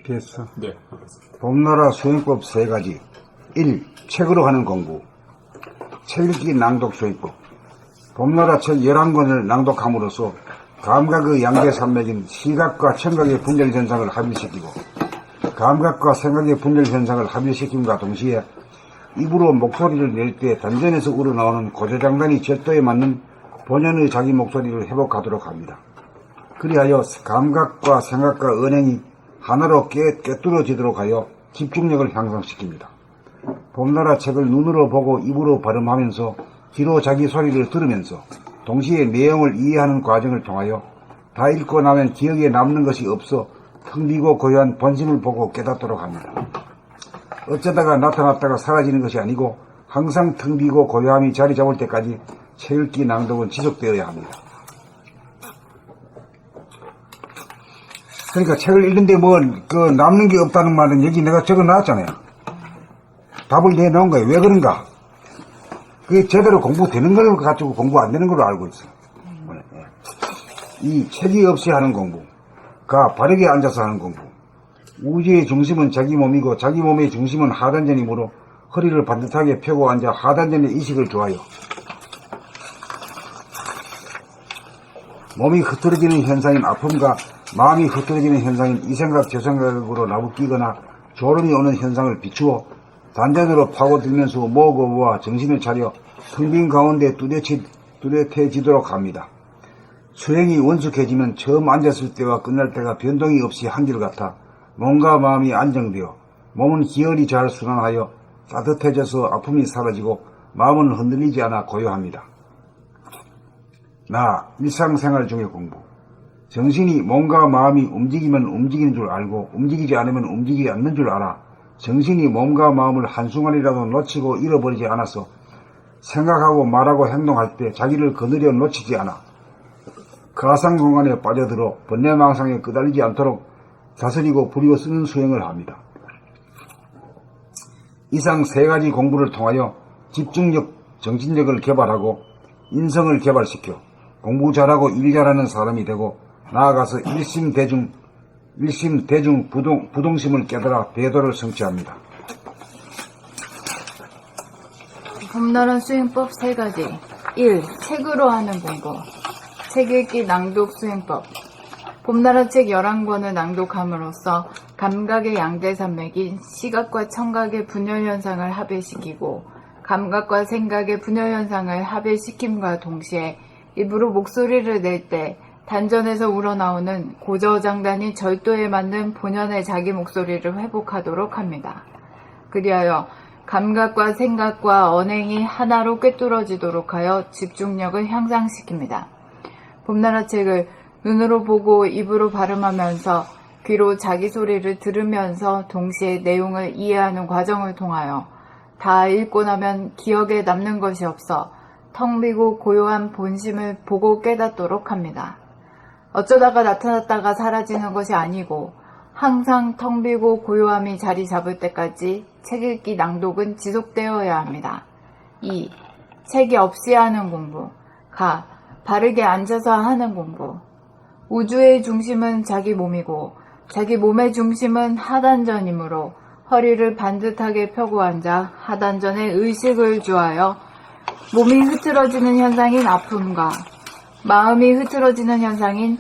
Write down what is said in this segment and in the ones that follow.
됐어. 네, 알겠습니다. 봄나라 수행법 3가지. 1. 책으로 하는 공부. 책 읽기 낭독 수행법. 봄나라 책 11권을 낭독함으로써 감각의 양대산맥인 시각과 청각의 분열 현상을 합일시키고 감각과 생각의 분열 현상을 합일시킴과 동시에 입으로 목소리를 낼 때 단전에서 우러나오는 고조장단이 절도에 맞는 본연의 자기 목소리를 회복하도록 합니다. 그리하여 감각과 생각과 언행이 하나로 꿰뚫어지도록 하여 집중력을 향상시킵니다. 봄나라 책을 눈으로 보고 입으로 발음하면서 귀로 자기 소리를 들으면서 동시에 내용을 이해하는 과정을 통하여 다 읽고 나면 기억에 남는 것이 없어 텅 비고 고요한 본심을 보고 깨닫도록 합니다. 어쩌다가 나타났다가 사라지는 것이 아니고 항상 텅 비고 고요함이 자리 잡을 때까지 책 읽기 낭독은 지속되어야 합니다. 그러니까 책을 읽는데 남는 게 없다는 말은 여기 내가 적어 놨잖아요. 답을 내놓은 거예요. 왜 그런가? 그게 제대로 공부되는 걸 가지고 공부 안 되는 걸로 알고 있어요. 이 책이 없이 하는 공부가 바르게 앉아서 하는 공부. 우주의 중심은 자기 몸이고 자기 몸의 중심은 하단전이므로 허리를 반듯하게 펴고 앉아 하단전의 의식을 두하여 몸이 흐트러지는 현상인 아픔과 마음이 흐트러지는 현상인 이 생각 저 생각으로 나부끼거나 졸음이 오는 현상을 비추어 단전으로 파고들면서 모으고 모아 정신을 차려 텅 빈 가운데 뚜렷해지도록 합니다. 수행이 원숙해지면 처음 앉았을 때와 끝날 때가 변동이 없이 한결같아 몸과 마음이 안정되어 몸은 기혈이 잘 순환하여 따뜻해져서 아픔이 사라지고 마음은 흔들리지 않아 고요합니다. 일상생활 중의 공부. 정신이 몸과 마음이 움직이면 움직이는 줄 알고 움직이지 않으면 움직이지 않는 줄 알아 정신이 몸과 마음을 한순간이라도 놓치고 잃어버리지 않아서 생각하고 말하고 행동할 때 자기를 거느려 놓치지 않아 가상 공간에 빠져들어 번뇌망상에 끄달리지 않도록 다스리고 부리고 쓰는 수행을 합니다. 이상 3가지 공부를 통하여 집중력, 정신력을 개발하고 인성을 개발시켜 공부 잘하고 일 잘하는 사람이 되고 나아가서 일심대중 부동심을 깨달아 대도를 성취합니다. 봄나라 수행법 3가지. 1. 책으로 하는 공부. 책 읽기 낭독 수행법. 봄나라 책 11권을 낭독함으로써 감각의 양대산맥인 시각과 청각의 분열 현상을 합일시키고 감각과 생각의 분열 현상을 합일시킴과 동시에 입으로 목소리를 낼 때 단전에서 우러나오는 고저장단이 절도에 맞는 본연의 자기 목소리를 회복하도록 합니다. 그리하여 감각과 생각과 언행이 하나로 꿰뚫어지도록 하여 집중력을 향상시킵니다. 봄나라 책을 눈으로 보고 입으로 발음하면서 귀로 자기 소리를 들으면서 동시에 내용을 이해하는 과정을 통하여 다 읽고 나면 기억에 남는 것이 없어 텅 비고 고요한 본심을 보고 깨닫도록 합니다. 어쩌다가 나타났다가 사라지는 것이 아니고 항상 텅 비고 고요함이 자리 잡을 때까지 책 읽기 낭독은 지속되어야 합니다. 2. 책이 없이 하는 공부. 바르게 앉아서 하는 공부. 우주의 중심은 자기 몸이고 자기 몸의 중심은 하단전이므로 허리를 반듯하게 펴고 앉아 하단전에 의식을 주하여 몸이 흐트러지는 현상인 아픔과 마음이 흐트러지는 현상인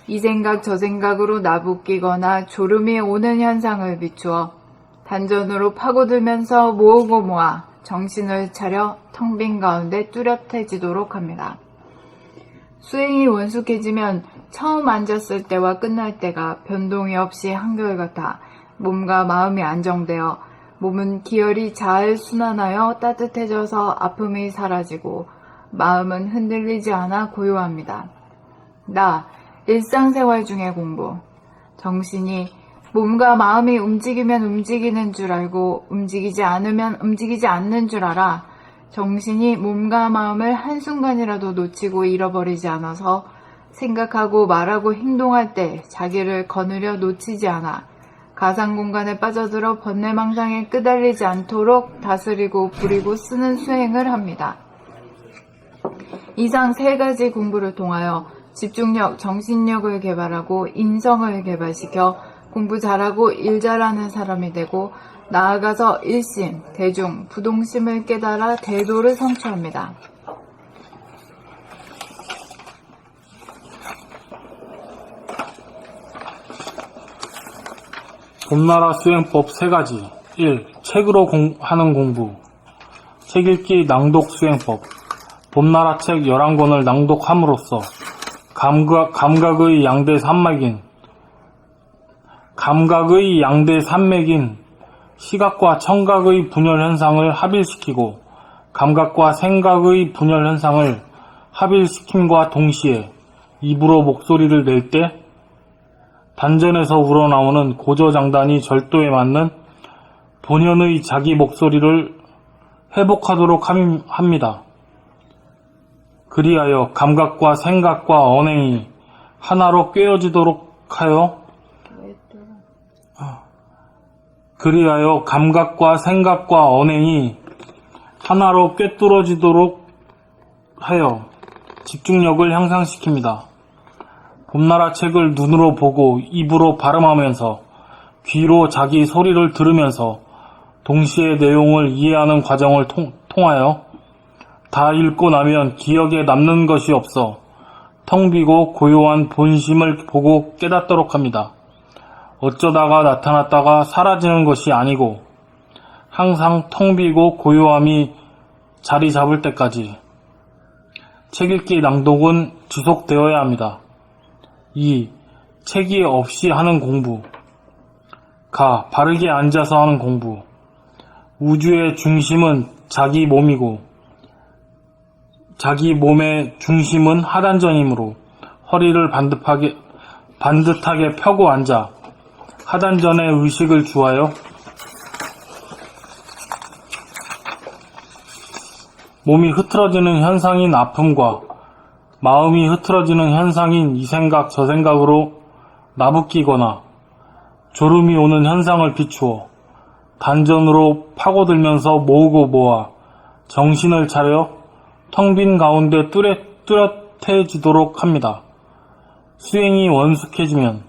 이 생각 저 생각으로 나부끼거나 졸음이 오는 현상을 비추어 단전으로 파고들면서 모으고 모아 정신을 차려 텅 빈 가운데 뚜렷해지도록 합니다. 수행이 원숙해지면 처음 앉았을 때와 끝날 때가 변동이 없이 한결같아 몸과 마음이 안정되어 몸은 기혈이 잘 순환하여 따뜻해져서 아픔이 사라지고 마음은 흔들리지 않아 고요합니다. 일상생활 중의 공부. 정신이 몸과 마음이 움직이면 움직이는 줄 알고 움직이지 않으면 움직이지 않는 줄 알아 정신이 몸과 마음을 한순간이라도 놓치고 잃어버리지 않아서 생각하고 말하고 행동할 때 자기를 거느려 놓치지 않아 가상공간에 빠져들어 번뇌망상에 끄달리지 않도록 다스리고 부리고 쓰는 수행을 합니다. 이상 3가지 공부를 통하여 집중력, 정신력을 개발하고 인성을 개발시켜 공부 잘하고 일 잘하는 사람이 되고 나아가서 일심, 대중, 부동심을 깨달아 대도를 성취합니다. 봄나라 수행법 3가지. 1. 책으로 하는 공부. 책 읽기 낭독 수행법. 봄나라 책 11권을 낭독함으로써 감각의 양대 산맥인 시각과 청각의 분열 현상을 합일시키고 감각과 생각의 분열 현상을 합일시킴과 동시에 입으로 목소리를 낼 때 단전에서 우러나오는 고저장단이 절도에 맞는 본연의 자기 목소리를 회복하도록 합니다. 그리하여 감각과 생각과 언행이 하나로 꿰어지도록 하여 집중력을 향상시킵니다. 봄나라 책을 눈으로 보고 입으로 발음하면서 귀로 자기 소리를 들으면서 동시에 내용을 이해하는 과정을 통하여 다 읽고 나면 기억에 남는 것이 없어 텅 비고 고요한 본심을 보고 깨닫도록 합니다. 어쩌다가 나타났다가 사라지는 것이 아니고 항상 텅 비고 고요함이 자리 잡을 때까지 책 읽기 낭독은 지속되어야 합니다. 2. 책이 없이 하는 공부. 바르게 앉아서 하는 공부. 우주의 중심은 자기 몸이고 자기 몸의 중심은 하단전이므로 허리를 반듯하게 펴고 앉아 하단전에 의식을 주하여 몸이 흐트러지는 현상인 아픔과 마음이 흐트러지는 현상인 이 생각 저 생각으로 나부끼거나 졸음이 오는 현상을 비추어 단전으로 파고들면서 모으고 모아 정신을 차려 텅 빈 가운데 뚜렷해지도록 합니다. 수행이 원숙해지면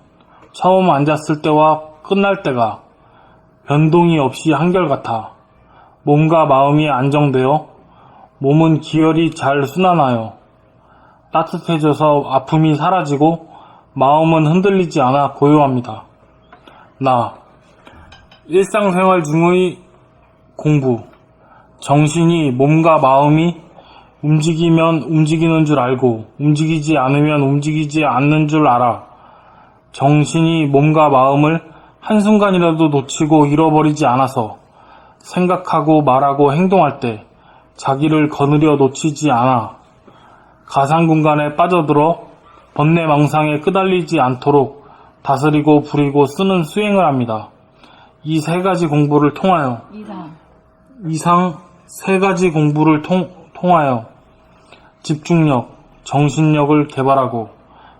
처음 앉았을 때와 끝날 때가 변동이 없이 한결같아 몸과 마음이 안정되어 몸은 기혈이 잘 순환하여 따뜻해져서 아픔이 사라지고 마음은 흔들리지 않아 고요합니다. 일상생활 중의 공부. 정신이 몸과 마음이 움직이면 움직이는 줄 알고 움직이지 않으면 움직이지 않는 줄 알아. 정신이 몸과 마음을 한순간이라도 놓치고 잃어버리지 않아서 생각하고 말하고 행동할 때 자기를 거느려 놓치지 않아 가상공간에 빠져들어 번뇌망상에 끄달리지 않도록 다스리고 부리고 쓰는 수행을 합니다. 이 3가지 공부를 통하여 이상 3가지 공부를 통하여 집중력, 정신력을 개발하고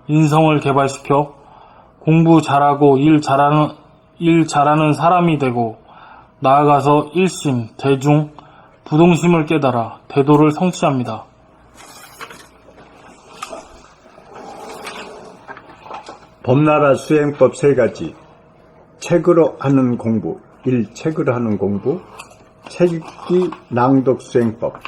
인성을 개발시켜 공부 잘하고 일 잘하는 사람이 되고 나아가서 일심, 대중, 부동심을 깨달아 대도를 성취합니다. 봄나라 수행법 3가지. 책으로 하는 공부. 1. 책으로 하는 공부. 책 읽기 낭독 수행법.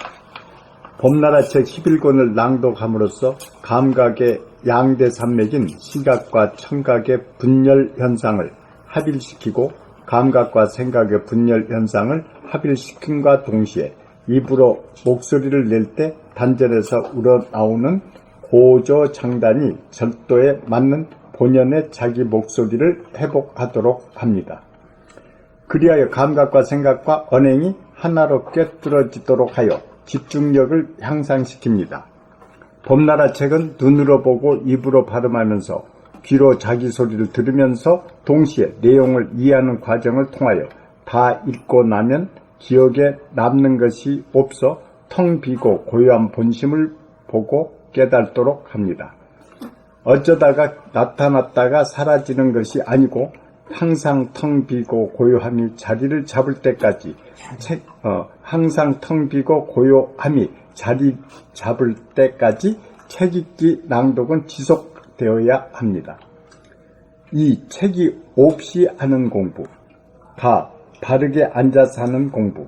봄나라 책 11권을 낭독함으로써 감각의 양대 산맥인 시각과 청각의 분열 현상을 합일시키고 감각과 생각의 분열 현상을 합일시킴과 동시에 입으로 목소리를 낼 때 단전에서 우러나오는 고저장단이 절도에 맞는 본연의 자기 목소리를 회복하도록 합니다. 그리하여 감각과 생각과 언행이 하나로 꿰뚫어지도록 하여 집중력을 향상시킵니다. 봄나라 책은 눈으로 보고 입으로 발음하면서 귀로 자기 소리를 들으면서 동시에 내용을 이해하는 과정을 통하여 다 읽고 나면 기억에 남는 것이 없어 텅 비고 고요한 본심을 보고 깨닫도록 합니다. 어쩌다가 나타났다가 사라지는 것이 아니고 항상 텅 비고 고요함이 자리를 잡을 때까지 책 읽기 낭독은 지속되어야 합니다. 2. 책이 없이 하는 공부. 가. 바르게 앉아서 하는 공부.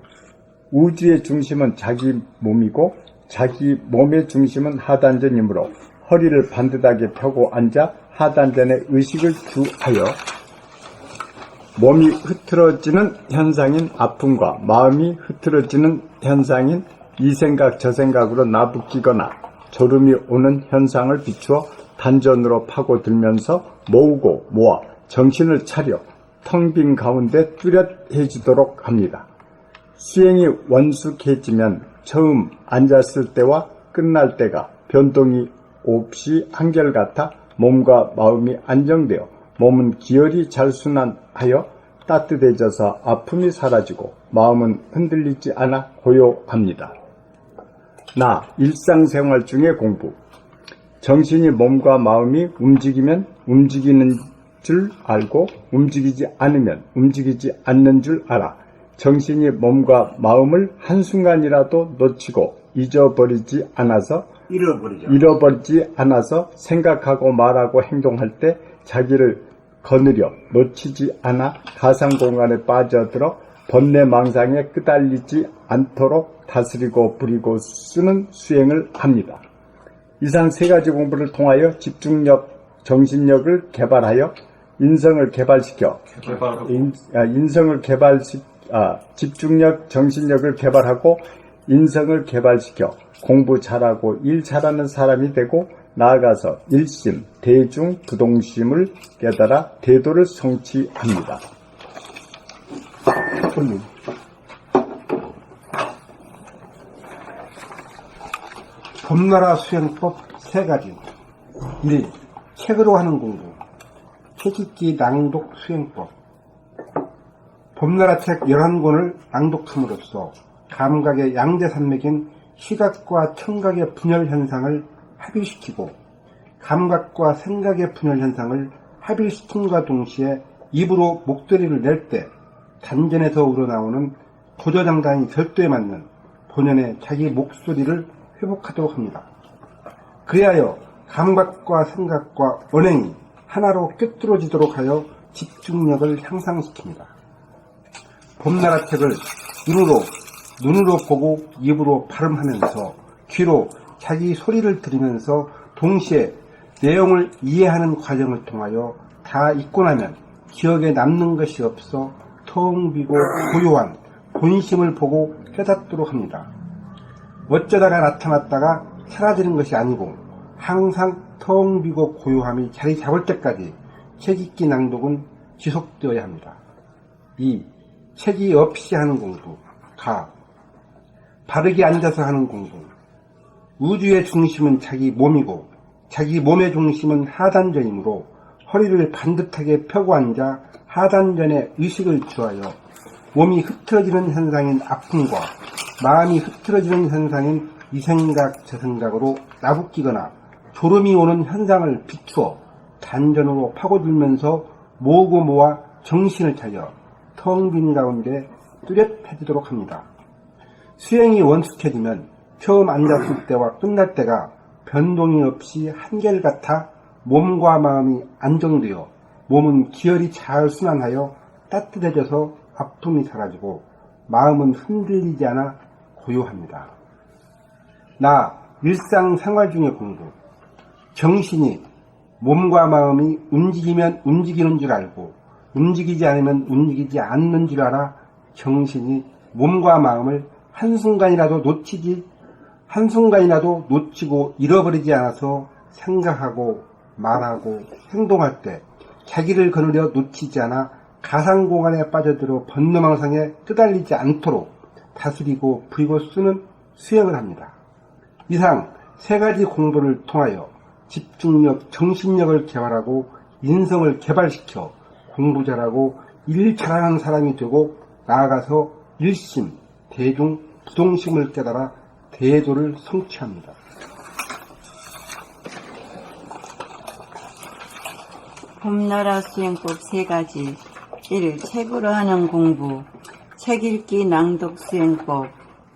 우주의 중심은 자기 몸이고 자기 몸의 중심은 하단전이므로 허리를 반듯하게 펴고 앉아 하단전에 의식을 주하여 몸이 흐트러지는 현상인 아픔과 마음이 흐트러지는 현상인 이 생각 저 생각으로 나부끼거나 졸음이 오는 현상을 비추어 단전으로 파고들면서 모으고 모아 정신을 차려 텅 빈 가운데 뚜렷해지도록 합니다. 수행이 원숙해지면 처음 앉았을 때와 끝날 때가 변동이 없이 한결같아 몸과 마음이 안정되어 몸은 기혈이 잘 순환하여 따뜻해져서 아픔이 사라지고 마음은 흔들리지 않아 고요합니다. 나 일상생활 중의 공부. 정신이 몸과 마음이 움직이면 움직이는 줄 알고 움직이지 않으면 움직이지 않는 줄 알아. 정신이 몸과 마음을 한순간이라도 놓치고 잊어버리지 않아서 생각하고 말하고 행동할 때 자기를 거느려 놓치지 않아 가상공간에 빠져들어 번뇌망상에 끄달리지 않도록 다스리고 부리고 쓰는 수행을 합니다. 이상 세 가지 공부를 통하여 집중력, 정신력을 개발하여 집중력, 정신력을 개발하고 인성을 개발시켜 공부 잘하고 일 잘하는 사람이 되고 나아가서 일심, 대중, 부동심을 깨달아 대도를 성취합니다. 봄나라 수행법 3가지. 1. 책으로 하는 공부. 책 읽기 낭독 수행법. 봄나라 책 11권을 낭독함으로써 감각의 양대산맥인 시각과 청각의 분열 현상을 합일시키고 감각과 생각의 분열 현상을 합일시킴과 동시에 입으로 목소리를 낼 때 단전에서 우러나오는 고저장단이 절도에 맞는 본연의 자기 목소리를 회복하도록 합니다. 그리하여 감각과 생각과 언행이 하나로 꿰뚫어지도록 하여 집중력을 향상시킵니다. 봄나라 책을 눈으로 보고 입으로 발음하면서 귀로 자기 소리를 들으면서 동시에 내용을 이해하는 과정을 통하여 다 읽고 나면 기억에 남는 것이 없어 텅 비고 고요한 본심을 보고 깨닫도록 합니다. 어쩌다가 나타났다가 사라지는 것이 아니고 항상 텅 비고 고요함이 자리 잡을 때까지 책 읽기 낭독은 지속되어야 합니다. 2. 책이 없이 하는 공부. 가. 바르게 앉아서 하는 공부. 우주의 중심은 자기 몸이고 자기 몸의 중심은 하단전이므로 허리를 반듯하게 펴고 앉아 하단전에 의식을 주하여 몸이 흐트러지는 현상인 아픔과 마음이 흐트러지는 현상인 이 생각 저 생각으로 나부끼거나 졸음이 오는 현상을 비추어 단전으로 파고들면서 모으고 모아 정신을 차려 텅 빈 가운데 뚜렷해지도록 합니다. 수행이 원숙해지면 처음 앉았을 때와 끝날 때가 변동이 없이 한결같아 몸과 마음이 안정되어 몸은 기혈이 잘 순환하여 따뜻해져서 아픔이 사라지고 마음은 흔들리지 않아 고요합니다. 나 일상생활 중의 공부. 정신이 몸과 마음이 움직이면 움직이는 줄 알고 움직이지 않으면 움직이지 않는 줄 알아 정신이 몸과 마음을 한순간이라도 놓치고 잃어버리지 않아서 생각하고 말하고 행동할 때 자기를 거느려 놓치지 않아 가상공간에 빠져들어 번뇌망상에 끄달리지 않도록 다스리고 부리고 쓰는 수행을 합니다. 이상 3가지 공부를 통하여 집중력, 정신력을 개발하고 인성을 개발시켜 공부 잘하고 일 잘하는 사람이 되고 나아가서 일심, 대중, 부동심을 깨달아 대도를 성취합니다. 봄나라 수행법 3가지. 1. 책으로 하는 공부. 책 읽기 낭독 수행법.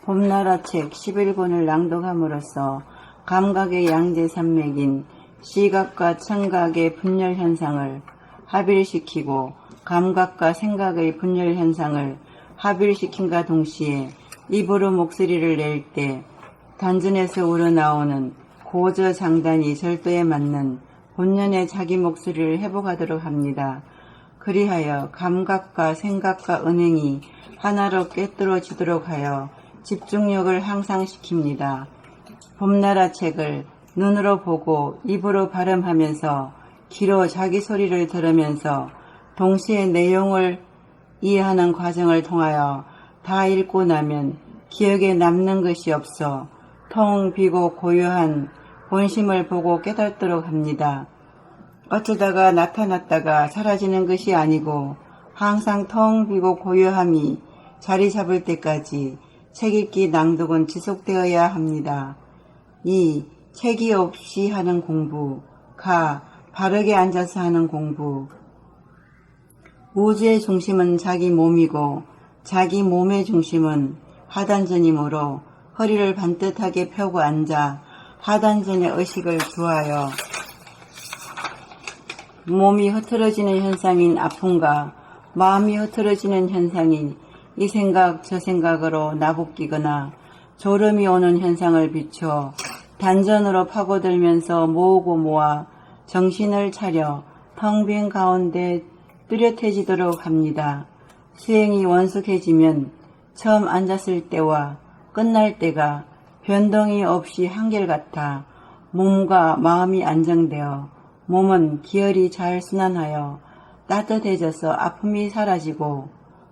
봄나라 책 11권을 낭독함으로써 감각의 양대 산맥인 시각과 청각의 분열 현상을 합일시키고 감각과 생각의 분열 현상을 합일시킨과 동시에 입으로 목소리를 낼 때 단전에서 우러나오는 고저장단이 절도에 맞는 본연의 자기 목소리를 회복하도록 합니다. 그리하여 감각과 생각과 은행이 하나로 꿰뚫어지도록 하여 집중력을 향상시킵니다. 봄나라 책을 눈으로 보고 입으로 발음하면서 귀로 자기 소리를 들으면서 동시에 내용을 이해하는 과정을 통하여 다 읽고 나면 기억에 남는 것이 없어 텅 비고 고요한 본심을 보고 깨닫도록 합니다. 어쩌다가 나타났다가 사라지는 것이 아니고 항상 텅 비고 고요함이 자리 잡을 때까지 책 읽기 낭독은 지속되어야 합니다. 2. 책이 없이 하는 공부. 가. 바르게 앉아서 하는 공부. 우주의 중심은 자기 몸이고 자기 몸의 중심은 하단전이므로 허리를 반듯하게 펴고 앉아 하단전의 의식을 주하여 몸이 흐트러지는 현상인 아픔과 마음이 흐트러지는 현상인 이 생각 저 생각으로 나부끼거나 졸음이 오는 현상을 비춰 단전으로 파고들면서 모으고 모아 정신을 차려 텅 빈 가운데 뚜렷해지도록 합니다. 수행이 원숙해지면 처음 앉았을 때와 끝날 때가 변동이 없이 한결같아 몸과 마음이 안정되어 몸은 기혈이 잘 순환하여 따뜻해져서 아픔이 사라지고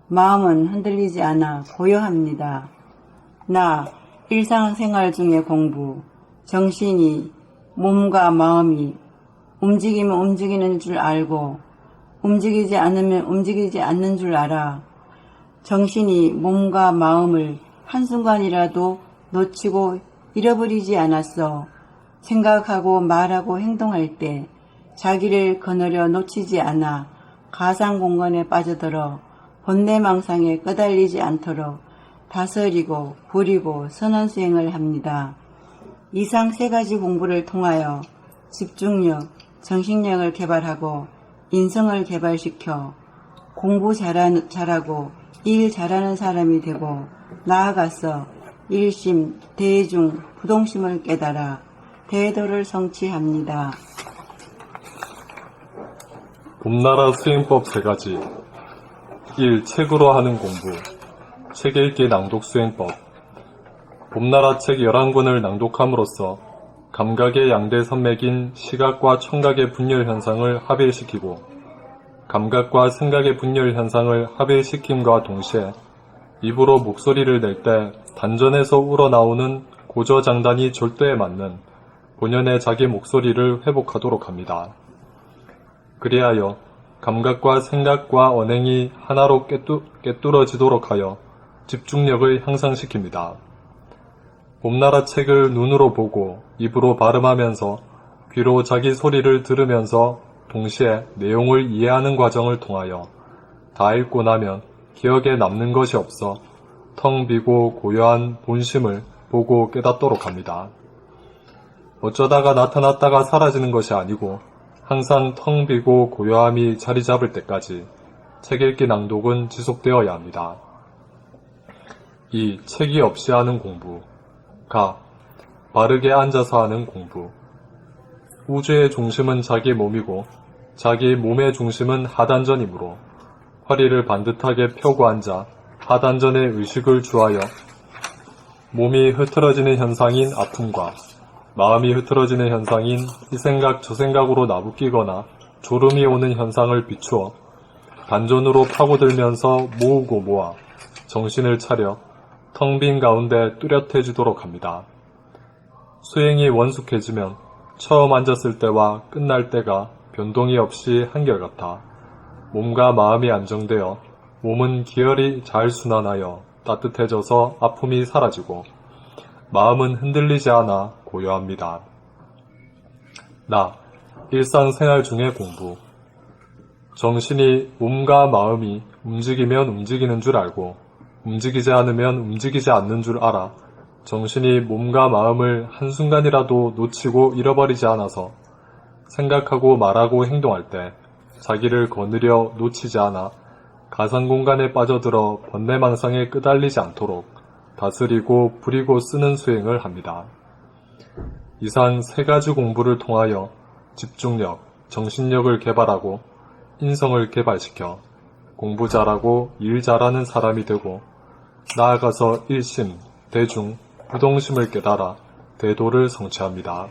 마음은 흔들리지 않아 고요합니다. 나 일상생활 중의 공부. 정신이 몸과 마음이 움직이면 움직이는 줄 알고 움직이지 않으면 움직이지 않는 줄 알아. 정신이 몸과 마음을 한순간이라도 놓치고 잃어버리지 않았어. 생각하고 말하고 행동할 때 자기를 거느려 놓치지 않아 가상공간에 빠져들어 본내망상에 끄달리지 않도록 다스리고 부리고 선언수행을 합니다. 이상 세 가지 공부를 통하여 집중력, 정신력을 개발하고 인성을 개발시켜 공부 잘하고 일 잘하는 사람이 되고 나아가서 일심, 대중, 부동심을 깨달아 대도를 성취합니다. 봄나라 수행법 3가지 1. 책으로 하는 공부 책 읽기 낭독 수행법 봄나라 책 11권을 낭독함으로써 감각의 양대 산맥인 시각과 청각의 분열 현상을 합일시키고 감각과 생각의 분열 현상을 합일시킴과 동시에 입으로 목소리를 낼 때 단전에서 우러나오는 고저장단이 절도에 맞는 본연의 자기 목소리를 회복하도록 합니다. 그리하여 감각과 생각과 언행이 하나로 꿰뚫어지도록 하여 집중력을 향상시킵니다. 봄나라 책을 눈으로 보고 입으로 발음하면서 귀로 자기 소리를 들으면서 동시에 내용을 이해하는 과정을 통하여 다 읽고 나면 기억에 남는 것이 없어 텅 비고 고요한 본심을 보고 깨닫도록 합니다. 어쩌다가 나타났다가 사라지는 것이 아니고 항상 텅 비고 고요함이 자리 잡을 때까지 책 읽기 낭독은 지속되어야 합니다. 2. 책이 없이 하는 공부 가. 바르게 앉아서 하는 공부 우주의 중심은 자기 몸이고 자기 몸의 중심은 하단전이므로 허리를 반듯하게 펴고 앉아 하단전에 의식을 주하여 몸이 흐트러지는 현상인 아픔과 마음이 흐트러지는 현상인 이 생각 저 생각으로 나부끼거나 졸음이 오는 현상을 비추어 단전으로 파고들면서 모으고 모아 정신을 차려 텅 빈 가운데 뚜렷해지도록 합니다. 수행이 원숙해지면 처음 앉았을 때와 끝날 때가 변동이 없이 한결같아 몸과 마음이 안정되어 몸은 기혈이 잘 순환하여 따뜻해져서 아픔이 사라지고 마음은 흔들리지 않아 고요합니다. 나, 일상생활 중의 공부 정신이 몸과 마음이 움직이면 움직이는 줄 알고 움직이지 않으면 움직이지 않는 줄 알아 정신이 몸과 마음을 한순간이라도 놓치고 잃어버리지 않아서 생각하고 말하고 행동할 때 자기를 거느려 놓치지 않아 가상 공간에 빠져들어 번뇌망상에 끄달리지 않도록 다스리고 부리고 쓰는 수행을 합니다. 이상 세 가지 공부를 통하여 집중력, 정신력을 개발하고 인성을 개발시켜 공부 잘하고 일 잘하는 사람이 되고 나아가서 일심, 대중, 부동심을 깨달아 대도를 성취합니다.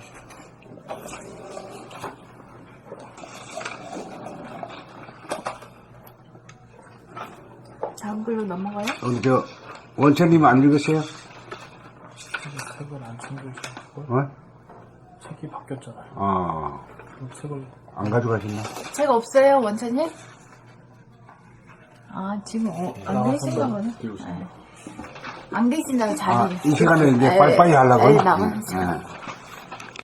다음 글로 넘어가요? 원천님 안 읽으세요? 책을 안 챙겨주고 어? 책이 바뀌었잖아요. 그럼 책을 안 가져가셨나? 책 없어요, 원천님? 지금 안 계신가 보네. 안 계신다고 자리. 이 시간에 이제 네, 빨리빨리 하려고요? 네, 나가죠. 네.